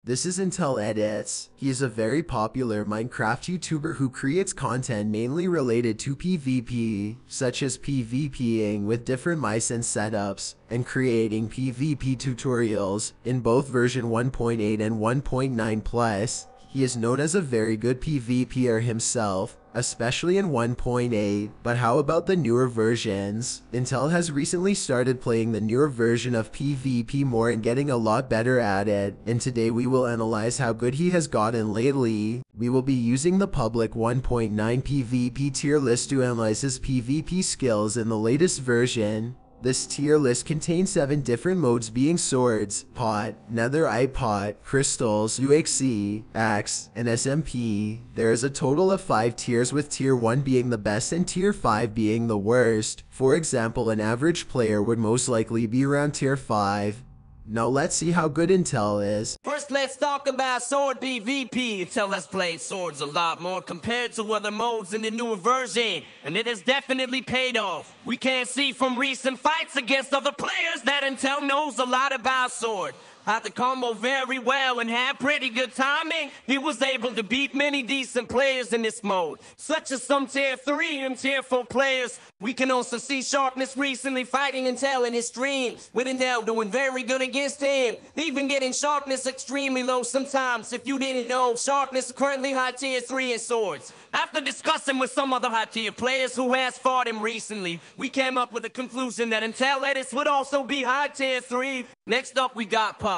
This is Intel Edits. He is a very popular Minecraft YouTuber who creates content mainly related to PvP, such as PvPing with different mice and setups, and creating PvP tutorials in both version 1.8 and 1.9 plus. He is known as a very good PvPer himself, especially in 1.8, but how about the newer versions? Intel has recently started playing the newer version of PvP more and getting a lot better at it, and today we will analyze how good he has gotten lately. We will be using the public 1.9 PvP tier list to analyze his PvP skills in the latest version. This tier list contains 7 different modes being swords, pot, netherite pot, crystals, UHC, axe, and SMP. There is a total of 5 tiers with tier 1 being the best and tier 5 being the worst. For example, an average player would most likely be around tier 5. Now let's see how good Intel is. First, let's talk about sword PvP. Intel has played swords a lot more compared to other modes in the newer version, and it has definitely paid off. We can see from recent fights against other players that Intel knows a lot about sword. Had the combo very well and had pretty good timing. He was able to beat many decent players in this mode, such as some tier 3 and tier 4 players. We can also see Sharpness recently fighting Intel in his stream, with Intel doing very good against him, even getting Sharpness extremely low sometimes. If you didn't know, Sharpness is currently high tier 3 in swords. After discussing with some other high tier players who has fought him recently, we came up with the conclusion that Intel Edits would also be high tier 3. Next up, we got Pot.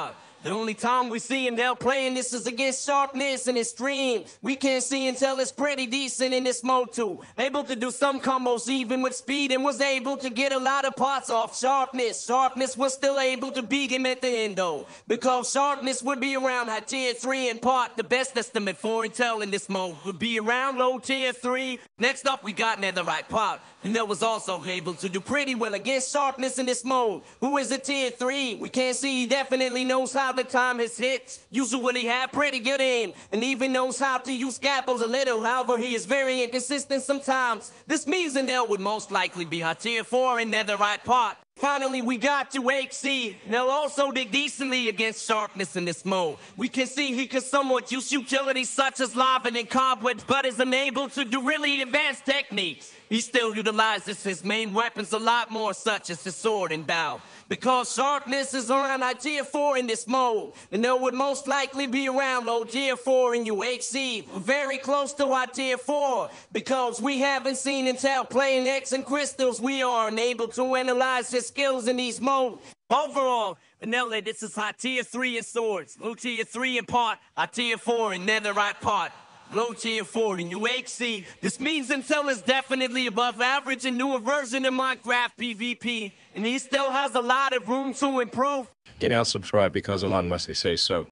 The only time we see Intel playing this is against Sharpness in his stream. We can see Intel is pretty decent in this mode too. Able to do some combos even with speed and was able to get a lot of pots off Sharpness. Sharpness was still able to beat him at the end though, because Sharpness would be around high tier 3 and Pot. The best estimate for Intel in this mode would be around low tier 3. Next up we got Netherite Pot. Intel was also able to do pretty well against Sharpness in this mode, who is a tier 3. We can see he definitely knows how to time his hits. Usually have pretty good aim, and even knows how to use scalpels a little. However, he is very inconsistent sometimes. This means Intel would most likely be high tier 4 in Netherite Pot. Finally, we got to HC. They'll also did decently against Sharpness in this mode. We can see he can somewhat use utilities such as lava and cobwebs, but is unable to do really advanced techniques. He still utilizes his main weapons a lot more, such as his sword and bow. Because Sharpness is around high tier 4 in this mode, and there would most likely be around low tier 4 in UHC, very close to high tier 4. Because we haven't seen Intel playing X and Crystals, we are unable to analyze his skills in these modes. Overall, Vanilla, this is high tier 3 in swords, low tier 3 in Pot, high tier 4 in Netherite Pot, low tier 4 in UHC. This means Intel is definitely above average in newer version of Minecraft PvP, and he still has a lot of room to improve. Get out, subscribe because Elon Musk say so.